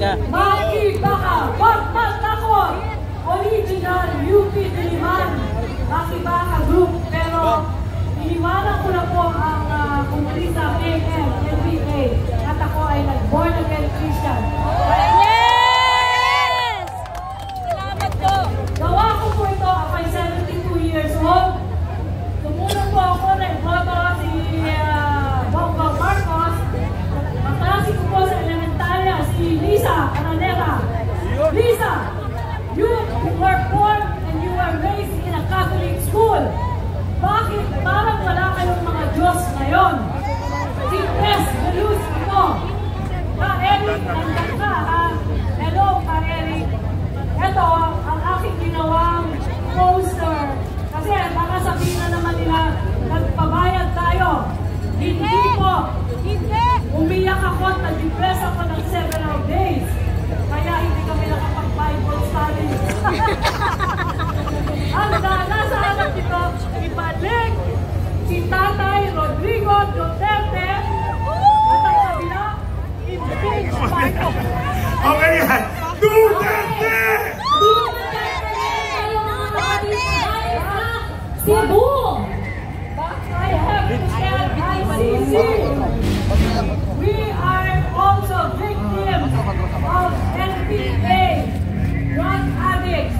ka. Makibaka, wag matakot! Original UP Diliman, Makibaka Group. Pero iniwanan ko na po ang komunista AM, MPA, at ako ay nag-born again Christian. Yes! Salamat po! Gawa ko po ito, ako ay 72 years old. Tumulong po ako na iboto si Bongbong Marcos. Kaklase ko po sa elementarya si Lisa Ananera. Lisa, you were born and you were raised in a Catholic school. Bakit parang wala kayong mga Diyos ngayon? Si Tess Deluz ito. Ka-Eric, nandiyan ka ha? Hello, Ka-Eric. Ito ang aking ginawang poster. Kasi baka sabihin na naman nila, nagpabayad tayo. Hindi po. Hindi! Umiyak ako at na-depress ako ng several days. Kaya hindi kami nakapag-Bible study. Ang nasa hanap dito, ibalik si Tatay Rodrigo Duterte at ang kabila, impeach tayo. Okay yan! Duterte! Cebu! I have to tell ICC. We are also victims of NPA, drug addicts.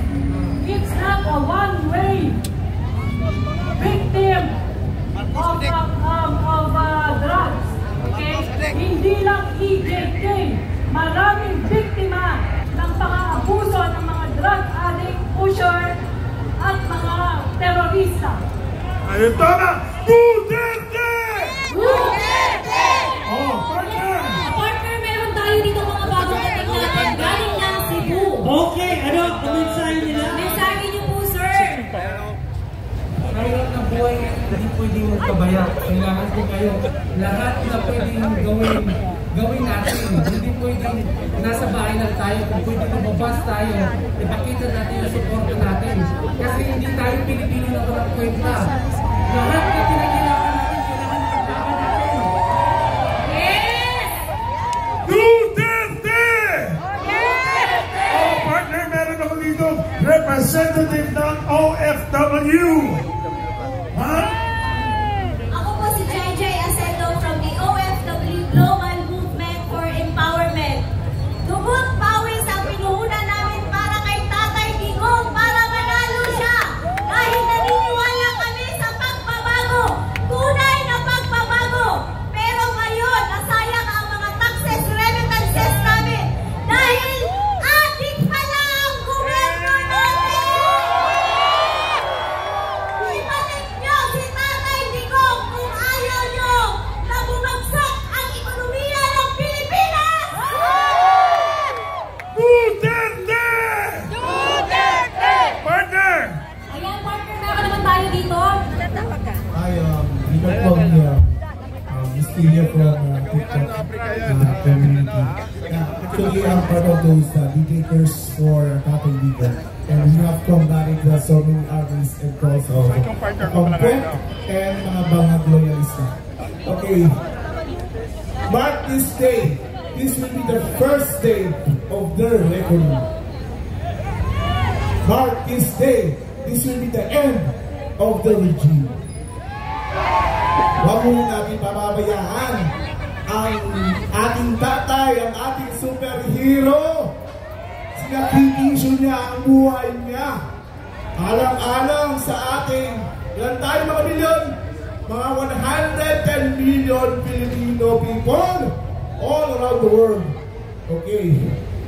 It's not a one-way victim of drugs. Okay? Hindi lang EJK. Maraming biktima ng pang-aabuso ng mga drug addict, pusher, at mga terorista. Ayun tama! Duterte! Duterte! Oh, partner! Partner, meron tayo dito mga bagong dating natin. Galing ng Cebu. Okay, ano? Ang mensahe nila? Mensahe niyo po, sir. Mahirap na buhay, hindi pwedeng magpabaya. Kailangan ko kayo. Lahat na pwedeng gawin natin. Hindi pwedeng nasa bahay lang tayo. Kung pwedeng lumabas tayo, ipakita natin yung suporta natin. Kasi hindi tayo Pilipino na walang kwenta. Lahat na pinagkailangan natin, kailangan paglaban natin. Yes! Duterte! Oh, partner, meron ako dito. Representative ng OFW. Ha? Ako po si JJ Aceto from the OFW Global Movement for Empowerment. Dugot pawis ang pinuhunan namin para kay Tatay Digong para manalo siya. Dahil naniniwala kami sa pagbabago. Tunay na pagbabago. Pero ngayon, nasayang ang mga taxes, remittances namin. Dahil adik pala ang gobyerno natin. Ibalik niyo si Tatay Digong kung ayaw niyo na bumagsak ang ekonomiya ng Pilipinas! Duterte! Duterte! Partner! Ayan, partner, meron naman tayo dito. Hi, we got from Miss Tia from TikTok community. Actually, I'm part of those dedicators for Tatay Digong. And we have combated so many others and also content and mga bangag loyalista. Okay, mark this day. This will be the first day of their reckoning. Mark this day. This will be the end of the regime. Huwag muna natin pababayaan ang ating tatay, ang ating superhero. Sinakripisyo niya ang buhay niya. Alang-alang sa ating, ilan tayo mga milyon? Mga 110 million Filipino people all around the world. Okay,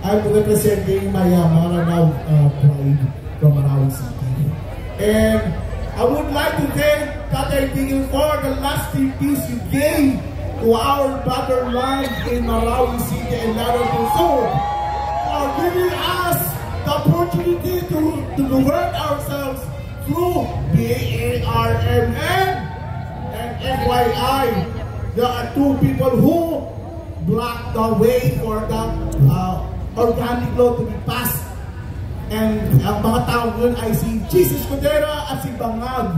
I'm representing my Maranao pride from Marawi City. And I would like to thank Tatay Digong for the lasting peace you gave to our fatherland in Marawi City and Laron Sur, for giving us the opportunity to govern ourselves through BARMN and FYI. There are two people who blocked the way for the organic law to be passed. And ang mga tao yun ay si Jesus Codera at si Bangag.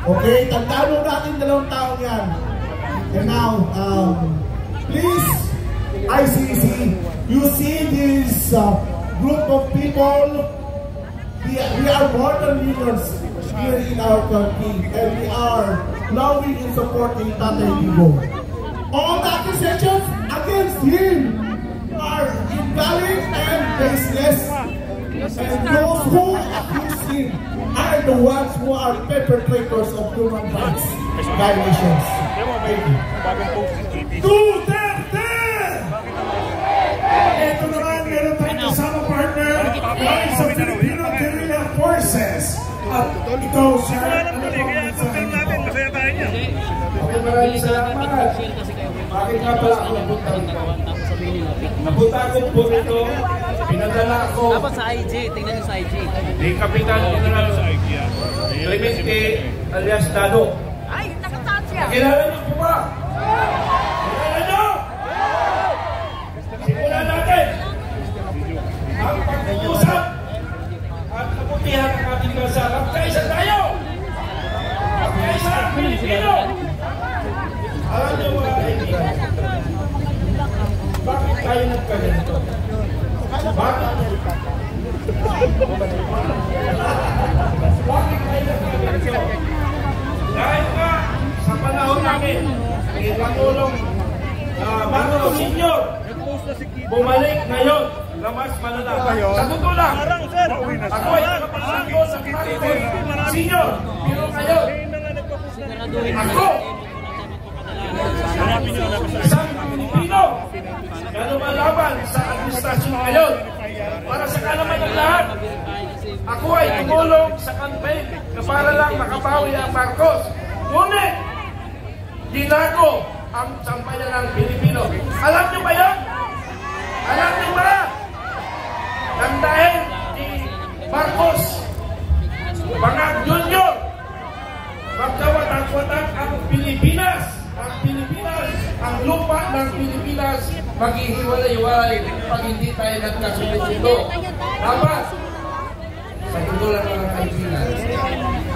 Okay, tandaan mo natin dalawang tao yan. And now, please, ICC, use You see this group of people, we are more than millions here in our country, and we are loving and supporting Tatay Digong. All the accusations against him are invalid and baseless, and those who accuse him are the ones who are perpetrators of human rights violations. Thank you. Duterte! Ito naman, meron tayong kasama partner galing sa Filipino Guerrilla Forces. At ikaw, sir, ano po ang mensahe niyo? Maraming salamat. Bakit nga pala ako napunta rito? Napunta ako po rito, pinadala ako. Dapat sa IG, tingnan nyo sa IG. Ni Kapitan General Clemente alias Dado. Ay, nakataan siya. Kilala niyo po ba? Kilala niyo? Simulan natin ang pag-uusap at kabutihan ng ating bansa. Magkaisa tayo! Magkaisa ang Pilipino! Alam niyo mga kaibigan, bakit tayo nagkaganito? Bakit tayo nagkaganito? Dahil nga sa panahon namin, ni Pangulong Marcos Sr. bumalik ngayon na mas malala. Sa totoo lang, ako ay nakapasangko sa Marcos Sr. Pero ngayon, ako, isang Pilipino na lumalaban sa administrasyon ngayon para sa kalaman ng lahat. Ako ay tumulong sa campaign na para lang makabawi ang Marcos. Ngunit, dinago ang sampayan ng Pilipino. Alam niyo ba yan? Alam niyo ba? Nang dahil ni Marcos Bangag Jr. magkawatak-watak ang Pilipinas. Ang Pilipinas, ang lupa ng Pilipinas, maghihiwalay-hiwalay pag hindi tayo nagkasulit-sulo. Dapat, sa totoo lang mga kaibigan,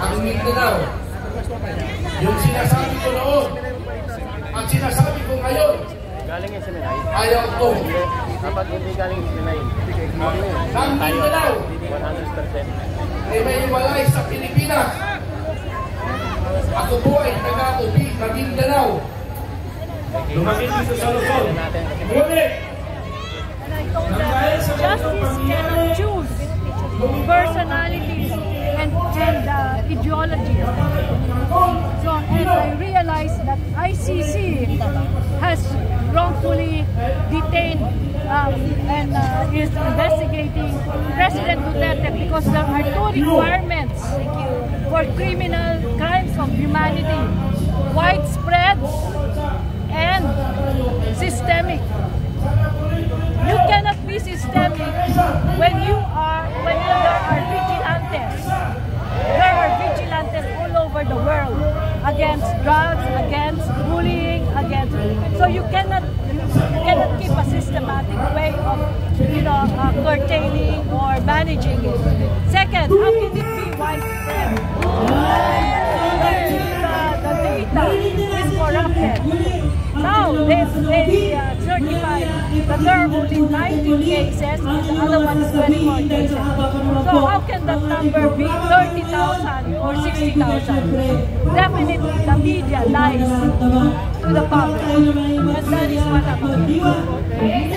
ang Mindanao, yung sinasabi ko noon, ang sinasabi ko ngayon, ayaw ko. Kapag hindi galing Sinay, Ang Mindanao, 100%. ay may hiwalay sa Pilipinas. Ako po ay taga-ubi na Mindanao. Lumagin dito sa Luzon. Ngunit, nang Justice cannot choose personalities and ideologies. So, and I realize that ICC has wrongfully detained and is investigating President Duterte because there are two requirements for criminal crimes of humanity: widespread and systemic. You cannot be systemic when there are vigilantes. There are vigilantes all over the world against drugs, against bullying, against. So you cannot keep a systematic way of curtailing or managing it. Second, how can it be widespread? The data is corrupted. Now they certified that there are only 19 cases and the other one is 24 cases. So how can that number be 30,000 or 60,000? Definitely the media lies to the public, and that is what I'm against.